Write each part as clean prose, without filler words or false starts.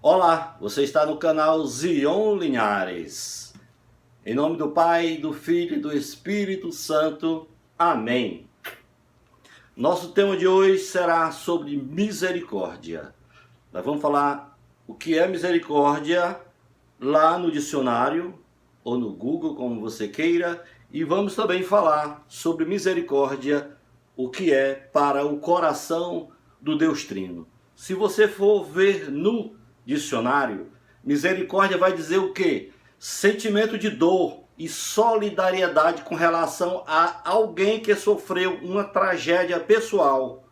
Olá, você está no canal Zion Linhares. Em nome do Pai, do Filho e do Espírito Santo. Amém. Nosso tema de hoje será sobre misericórdia. Nós vamos falar o que é misericórdia lá no dicionário ou no Google, como você queira. E vamos também falar sobre misericórdia, o que é para o coração do Deus Trino. Se você for ver no dicionário, misericórdia vai dizer o quê? Sentimento de dor e solidariedade com relação a alguém que sofreu uma tragédia pessoal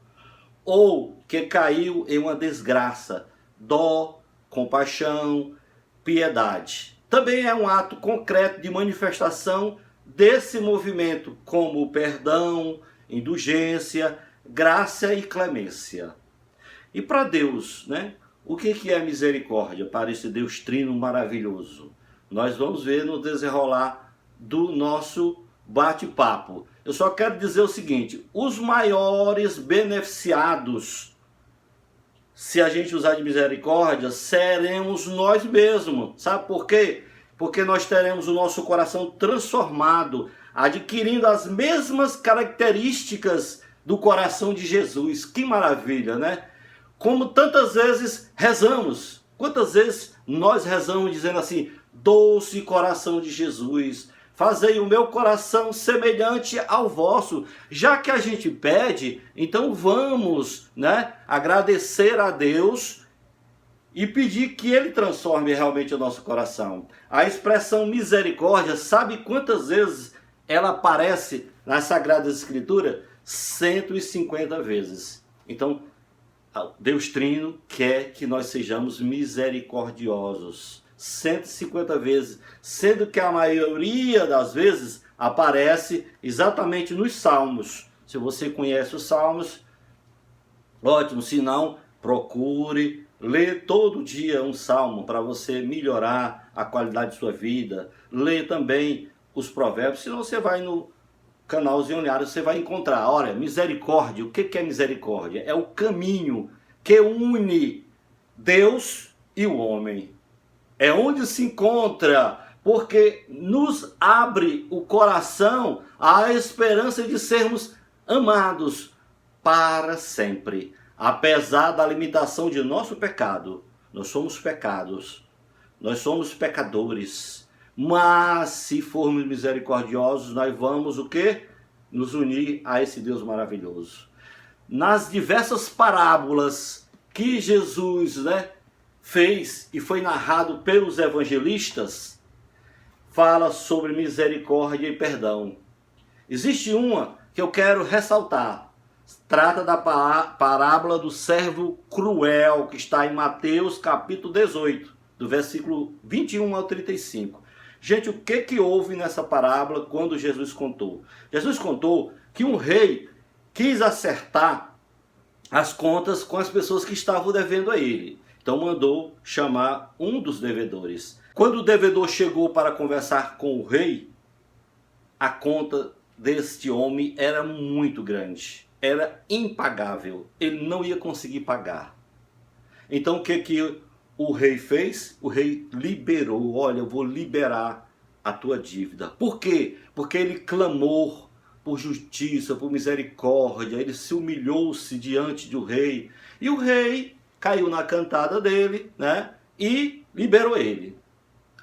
ou que caiu em uma desgraça. Dó, compaixão, piedade. Também é um ato concreto de manifestação desse movimento, como o perdão, indulgência, graça e clemência. E para Deus, né? O que é misericórdia para esse Deus Trino maravilhoso? Nós vamos ver no desenrolar do nosso bate-papo. Eu só quero dizer o seguinte: os maiores beneficiados, se a gente usar de misericórdia, seremos nós mesmos. Sabe por quê? Porque nós teremos o nosso coração transformado, adquirindo as mesmas características do coração de Jesus. Que maravilha, né? Como tantas vezes rezamos, quantas vezes nós rezamos dizendo assim: doce coração de Jesus, fazei o meu coração semelhante ao vosso. Já que a gente pede, então vamos, né, agradecer a Deus e pedir que Ele transforme realmente o nosso coração. A expressão misericórdia, sabe quantas vezes ela aparece nas Sagradas Escrituras? 150 vezes. Então, Deus Trino quer que nós sejamos misericordiosos 150 vezes, sendo que a maioria das vezes aparece exatamente nos Salmos. Se você conhece os Salmos, ótimo. Se não, procure ler todo dia um Salmo para você melhorar a qualidade de sua vida. Lê também os Provérbios, senão você vai no canal Zion Linhares, você vai encontrar. Olha, misericórdia, o que é misericórdia? É o caminho que une Deus e o homem. É onde se encontra, porque nos abre o coração à esperança de sermos amados para sempre. Apesar da limitação de nosso pecado, nós somos pecados, nós somos pecadores. Mas se formos misericordiosos, nós vamos o quê? Nos unir a esse Deus maravilhoso. Nas diversas parábolas que Jesus, fez e foi narrado pelos evangelistas, fala sobre misericórdia e perdão. Existe uma que eu quero ressaltar. Trata da parábola do servo cruel, que está em Mateus capítulo 18, do versículo 21 ao 35. Gente, o que houve nessa parábola quando Jesus contou? Jesus contou que um rei quis acertar as contas com as pessoas que estavam devendo a ele. Então mandou chamar um dos devedores. Quando o devedor chegou para conversar com o rei, a conta deste homem era muito grande. Era impagável. Ele não ia conseguir pagar. Então o que o rei fez? O rei liberou. Olha, eu vou liberar a tua dívida. Por quê? Porque ele clamou por justiça, por misericórdia. Ele se humilhou-se diante do rei. E o rei caiu na cantada dele, e liberou ele.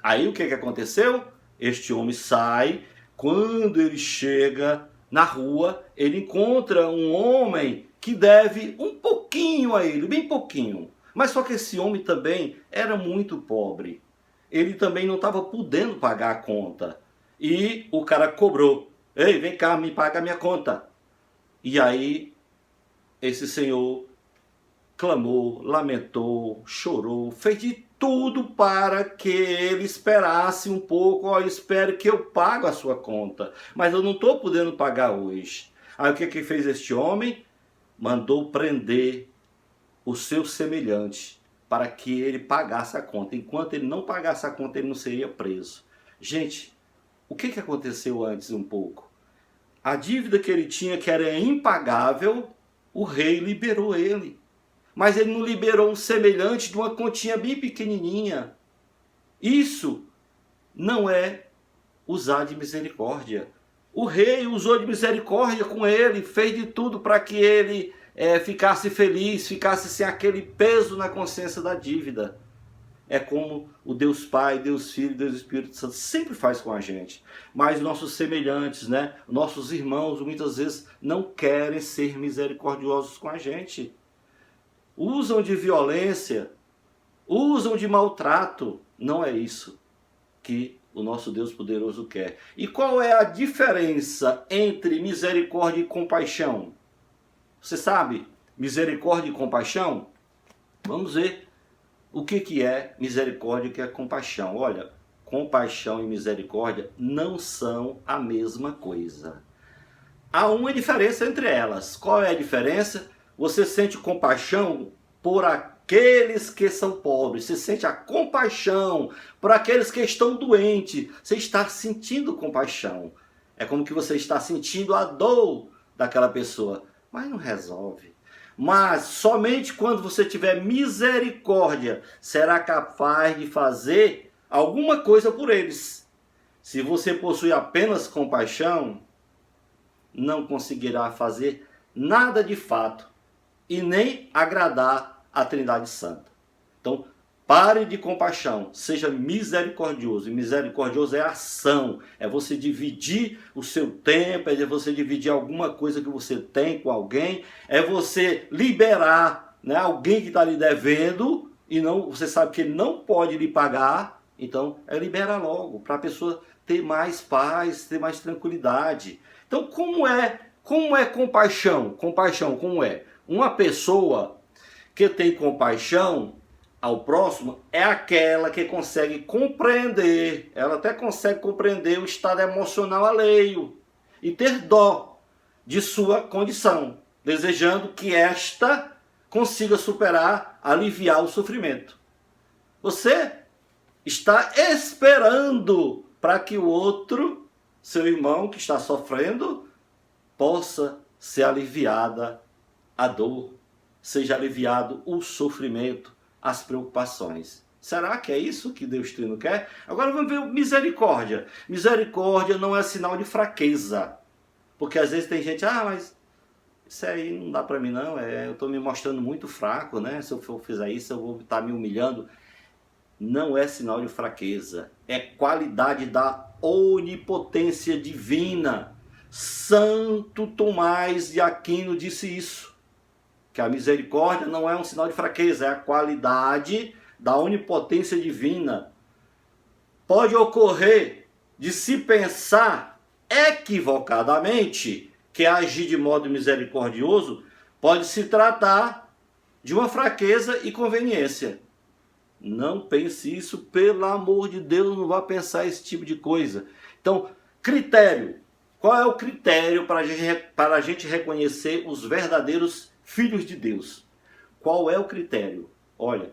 Aí o que aconteceu? Este homem sai. Quando ele chega na rua, ele encontra um homem que deve um pouquinho a ele, bem pouquinho. Mas só que esse homem também era muito pobre. Ele também não estava podendo pagar a conta. E o cara cobrou. Ei, vem cá, me paga a minha conta. E aí, esse senhor clamou, lamentou, chorou, fez de tudo para que ele esperasse um pouco. Ó, espere que eu pago a sua conta, mas eu não estou podendo pagar hoje. Aí o que fez este homem? Mandou prender o seu semelhante para que ele pagasse a conta. Enquanto ele não pagasse a conta, ele não seria preso. Gente, o que aconteceu antes um pouco? A dívida que ele tinha, que era impagável, o rei liberou ele. mas ele não liberou um semelhante de uma continha bem pequenininha. Isso não é usar de misericórdia. O rei usou de misericórdia com ele, fez de tudo para que ele ficasse feliz, ficasse sem aquele peso na consciência da dívida. É como o Deus Pai, Deus Filho, Deus Espírito Santo sempre faz com a gente. Mas nossos semelhantes, né, nossos irmãos, muitas vezes não querem ser misericordiosos com a gente. Usam de violência, usam de maltrato. Não é isso que o nosso Deus poderoso quer. E qual é a diferença entre misericórdia e compaixão? Você sabe misericórdia e compaixão? Vamos ver o que é misericórdia e o que é compaixão. Olha, compaixão e misericórdia não são a mesma coisa. Há uma diferença entre elas. Qual é a diferença? Você sente compaixão por aqueles que são pobres. Você sente a compaixão por aqueles que estão doentes. Você está sentindo compaixão. É como que você está sentindo a dor daquela pessoa. Mas não resolve. Mas somente quando você tiver misericórdia, será capaz de fazer alguma coisa por eles. Se você possui apenas compaixão, não conseguirá fazer nada de fato e nem agradar a Trindade Santa. Então, pare de compaixão, seja misericordioso. E misericordioso é ação, é você dividir o seu tempo, é você dividir alguma coisa que você tem com alguém, é você liberar, né, alguém que está lhe devendo e não, você sabe que ele não pode lhe pagar, então libera logo, para a pessoa ter mais paz, ter mais tranquilidade. Então, como é compaixão? Compaixão, como é? Uma pessoa que tem compaixão ao próximo é aquela que consegue compreender, ela até consegue compreender o estado emocional alheio e ter dó de sua condição, desejando que esta consiga superar, aliviar o sofrimento. Você está esperando para que o outro, seu irmão que está sofrendo, possa ser aliviada a dor, seja aliviado o sofrimento, as preocupações. Será que é isso que Deus Trino quer? Agora vamos ver misericórdia. Misericórdia não é sinal de fraqueza. Porque às vezes tem gente, mas isso aí não dá para mim não, eu estou me mostrando muito fraco, né? Se eu fizer isso, eu vou estar me humilhando. Não é sinal de fraqueza. É qualidade da onipotência divina. Santo Tomás de Aquino disse isso. Que a misericórdia não é um sinal de fraqueza, é a qualidade da onipotência divina. Pode ocorrer de se pensar equivocadamente que agir de modo misericordioso pode se tratar de uma fraqueza e conveniência. Não pense isso, pelo amor de Deus, não vá pensar esse tipo de coisa. Então, critério. Qual é o critério para a gente reconhecer os verdadeiros filhos de Deus? Qual é o critério? Olha,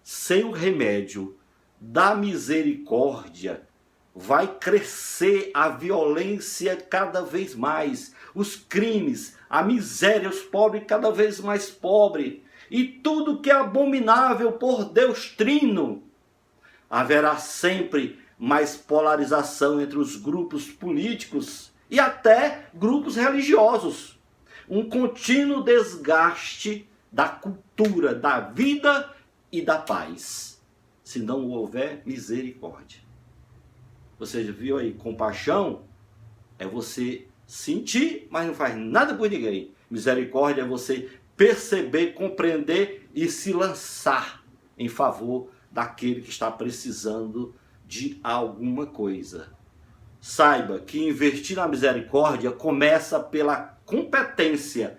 sem o remédio da misericórdia, vai crescer a violência cada vez mais, os crimes, a miséria, os pobres cada vez mais pobres, e tudo que é abominável por Deus Trino. Haverá sempre mais polarização entre os grupos políticos e até grupos religiosos. Um contínuo desgaste da cultura, da vida e da paz, se não houver misericórdia. Você viu aí, compaixão é você sentir, mas não faz nada por ninguém. Misericórdia é você perceber, compreender e se lançar em favor daquele que está precisando de alguma coisa. Saiba que investir na misericórdia começa pela competência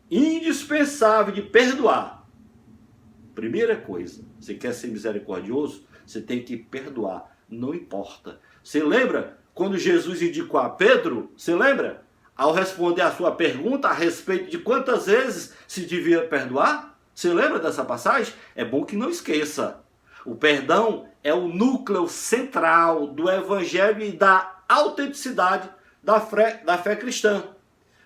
indispensável de perdoar. Primeira coisa, você quer ser misericordioso, você tem que perdoar, não importa. Você lembra quando Jesus indicou a Pedro? Você lembra? Ao responder a sua pergunta a respeito de quantas vezes se devia perdoar? Você lembra dessa passagem? É bom que não esqueça. O perdão é o núcleo central do evangelho e da autenticidade da fé cristã.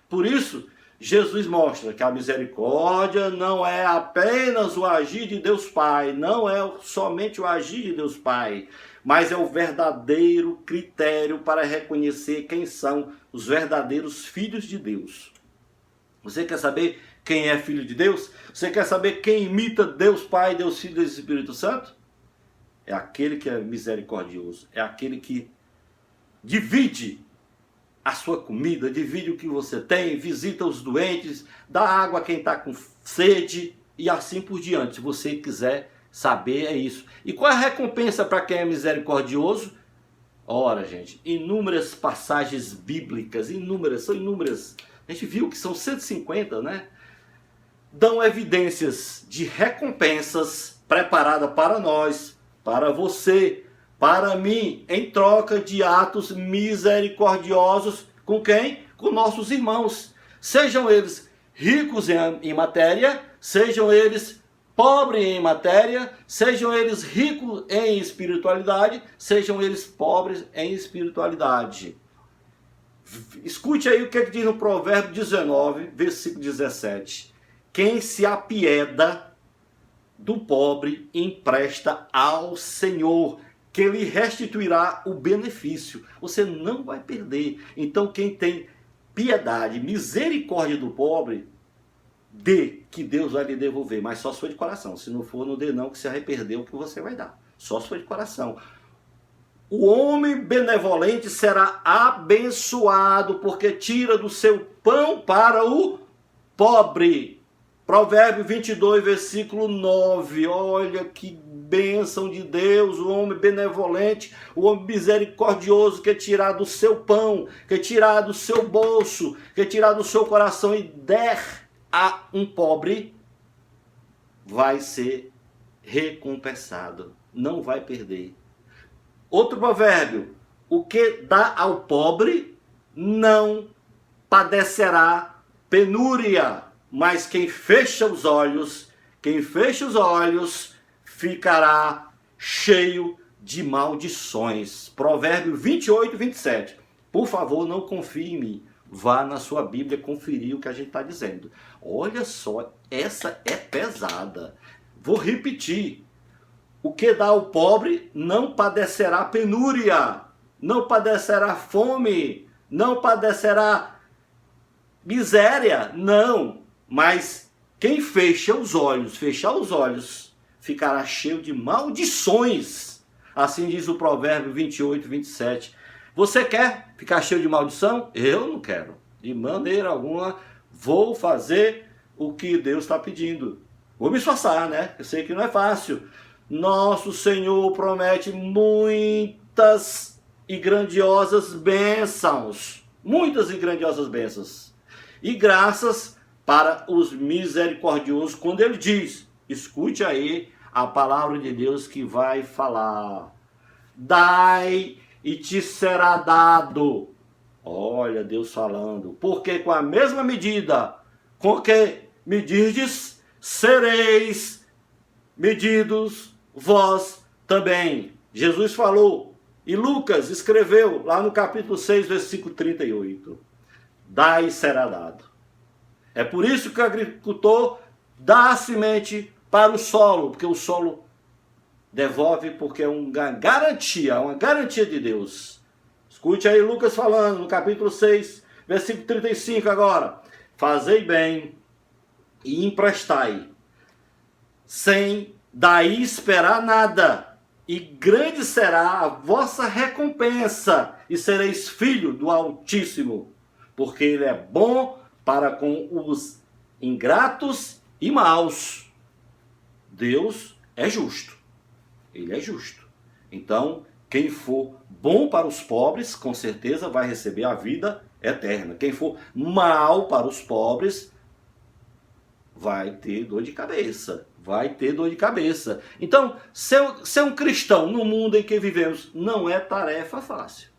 Por isso, Jesus mostra que a misericórdia não é apenas o agir de Deus Pai, não é somente o agir de Deus Pai, mas é o verdadeiro critério para reconhecer quem são os verdadeiros filhos de Deus. Você quer saber quem é filho de Deus? Você quer saber quem imita Deus Pai, Deus Filho e Deus Espírito Santo? É aquele que é misericordioso, é aquele que divide a sua comida, divide o que você tem, visita os doentes, dá água a quem está com sede e assim por diante. Se você quiser saber, é isso. E qual é a recompensa para quem é misericordioso? Ora, gente, inúmeras passagens bíblicas, são inúmeras. A gente viu que são 150, né? Dão evidências de recompensas preparadas para nós, para você, para mim, em troca de atos misericordiosos com quem? Com nossos irmãos. Sejam eles ricos em matéria, sejam eles pobres em matéria, sejam eles ricos em espiritualidade, sejam eles pobres em espiritualidade. Escute aí o que diz no Provérbio 19, versículo 17. Quem se apieda do pobre empresta ao Senhor, que lhe restituirá o benefício. Você não vai perder. Então quem tem piedade, misericórdia do pobre, dê, que Deus vai lhe devolver. Mas só se for de coração. Se não for, não dê não, que se arrependeu o que você vai dar. Só se for de coração. O homem benevolente será abençoado, porque tira do seu pão para o pobre. Provérbio 22, versículo 9. Olha que bênção de Deus, o homem benevolente, o homem misericordioso, que tirar do seu pão, que tirar do seu bolso, que tirar do seu coração e der a um pobre, vai ser recompensado, não vai perder. Outro provérbio: o que dá ao pobre não padecerá penúria, mas quem fecha os olhos ficará cheio de maldições. Provérbio 28, 27. Por favor, não confie em mim. Vá na sua Bíblia conferir o que a gente está dizendo. Olha só, essa é pesada. Vou repetir. O que dá ao pobre não padecerá penúria, não padecerá fome, não padecerá miséria, não. Mas quem fechar os olhos, ficará cheio de maldições. Assim diz o Provérbio 28, 27. Você quer ficar cheio de maldição? Eu não quero. De maneira alguma vou fazer o que Deus está pedindo. Vou me esforçar, né? Eu sei que não é fácil. Nosso Senhor promete muitas e grandiosas bênçãos. Muitas e grandiosas bênçãos. E graças para os misericordiosos, quando ele diz, escute aí a palavra de Deus que vai falar: dai e te será dado. Olha Deus falando, porque com a mesma medida com que medirdes, sereis medidos vós também. Jesus falou, e Lucas escreveu lá no capítulo 6, versículo 38. Dai e será dado. É por isso que o agricultor dá a semente para o solo, porque o solo devolve, porque é uma garantia de Deus. Escute aí Lucas falando no capítulo 6, versículo 35 agora. Fazei bem e emprestai, sem daí esperar nada, e grande será a vossa recompensa, e sereis filho do Altíssimo, porque Ele é bom para com os ingratos e maus. Deus é justo. Ele é justo. Então, quem for bom para os pobres, com certeza vai receber a vida eterna. Quem for mal para os pobres, vai ter dor de cabeça. Então, ser um cristão no mundo em que vivemos não é tarefa fácil.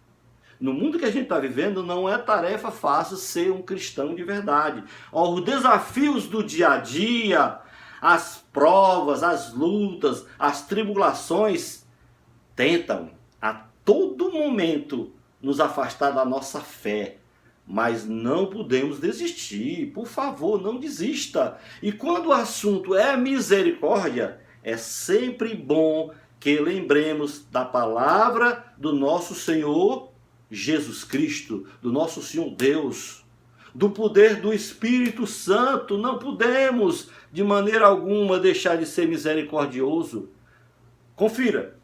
No mundo que a gente está vivendo, não é tarefa fácil ser um cristão de verdade. Os desafios do dia a dia, as provas, as lutas, as tribulações, tentam a todo momento nos afastar da nossa fé, mas não podemos desistir. Por favor, não desista. E quando o assunto é misericórdia, é sempre bom que lembremos da palavra do nosso Senhor Jesus Cristo, do nosso Senhor Deus, do poder do Espírito Santo. Não podemos, de maneira alguma, deixar de ser misericordioso. Confira.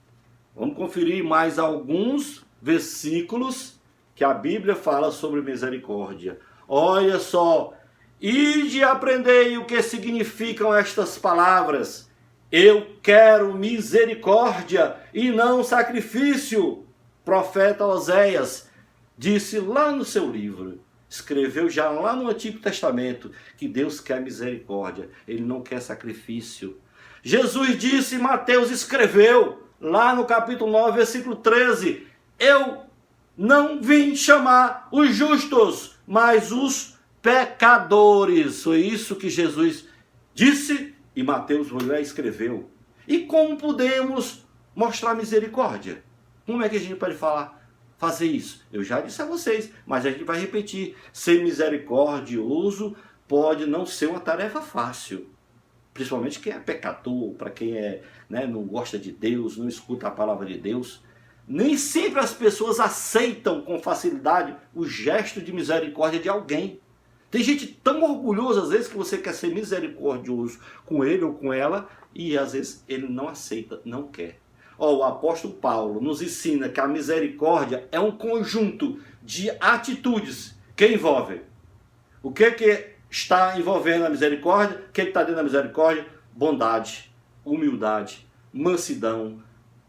Vamos conferir mais alguns versículos que a Bíblia fala sobre misericórdia. Olha só. Ide e aprendei o que significam estas palavras. Eu quero misericórdia e não sacrifício. Profeta Oséias disse lá no seu livro, escreveu já lá no Antigo Testamento, que Deus quer misericórdia, Ele não quer sacrifício. Jesus disse, Mateus escreveu, lá no capítulo 9, versículo 13, eu não vim chamar os justos, mas os pecadores. Foi isso que Jesus disse e Mateus foi lá e escreveu. E como podemos mostrar misericórdia? Como é que a gente pode fazer isso? Eu já disse a vocês, mas a gente vai repetir. Ser misericordioso pode não ser uma tarefa fácil. Principalmente quem é pecador, para quem não gosta de Deus, não escuta a palavra de Deus. Nem sempre as pessoas aceitam com facilidade o gesto de misericórdia de alguém. Tem gente tão orgulhosa às vezes que você quer ser misericordioso com ele ou com ela e às vezes ele não aceita, não quer. O apóstolo Paulo nos ensina que a misericórdia é um conjunto de atitudes que envolvem. O que está envolvendo a misericórdia? O que está dentro da misericórdia? Bondade, humildade, mansidão,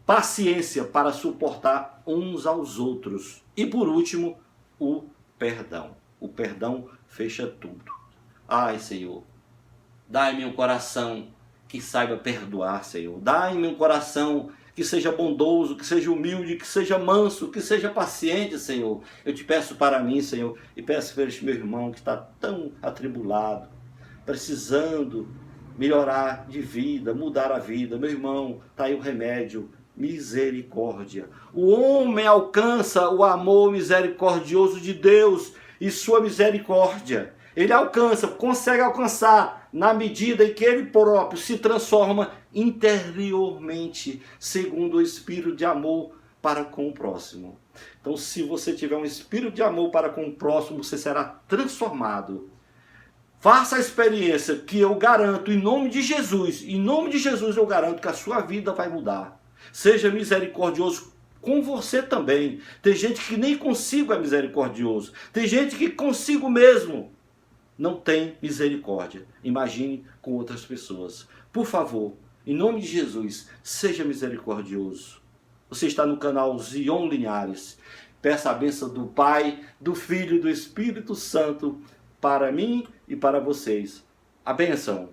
paciência para suportar uns aos outros. E por último, o perdão. O perdão fecha tudo. Ai, Senhor, dai-me um coração que saiba perdoar, Senhor. Dai-me um coração que seja bondoso, que seja humilde, que seja manso, que seja paciente, Senhor. Eu te peço para mim, Senhor, e peço para este meu irmão que está tão atribulado, precisando melhorar de vida, mudar a vida. Meu irmão, está aí o remédio, misericórdia. O homem alcança o amor misericordioso de Deus e sua misericórdia. Ele alcança, consegue alcançar na medida em que ele próprio se transforma interiormente, segundo o espírito de amor para com o próximo. Então, se você tiver um espírito de amor para com o próximo, você será transformado. Faça a experiência que eu garanto, em nome de Jesus eu garanto que a sua vida vai mudar. Seja misericordioso com você também. Tem gente que nem consigo é misericordioso. Tem gente que consigo mesmo não tem misericórdia. Imagine com outras pessoas. Por favor, em nome de Jesus, seja misericordioso. Você está no canal Zion Linhares. Peça a bênção do Pai, do Filho e do Espírito Santo para mim e para vocês. A bênção.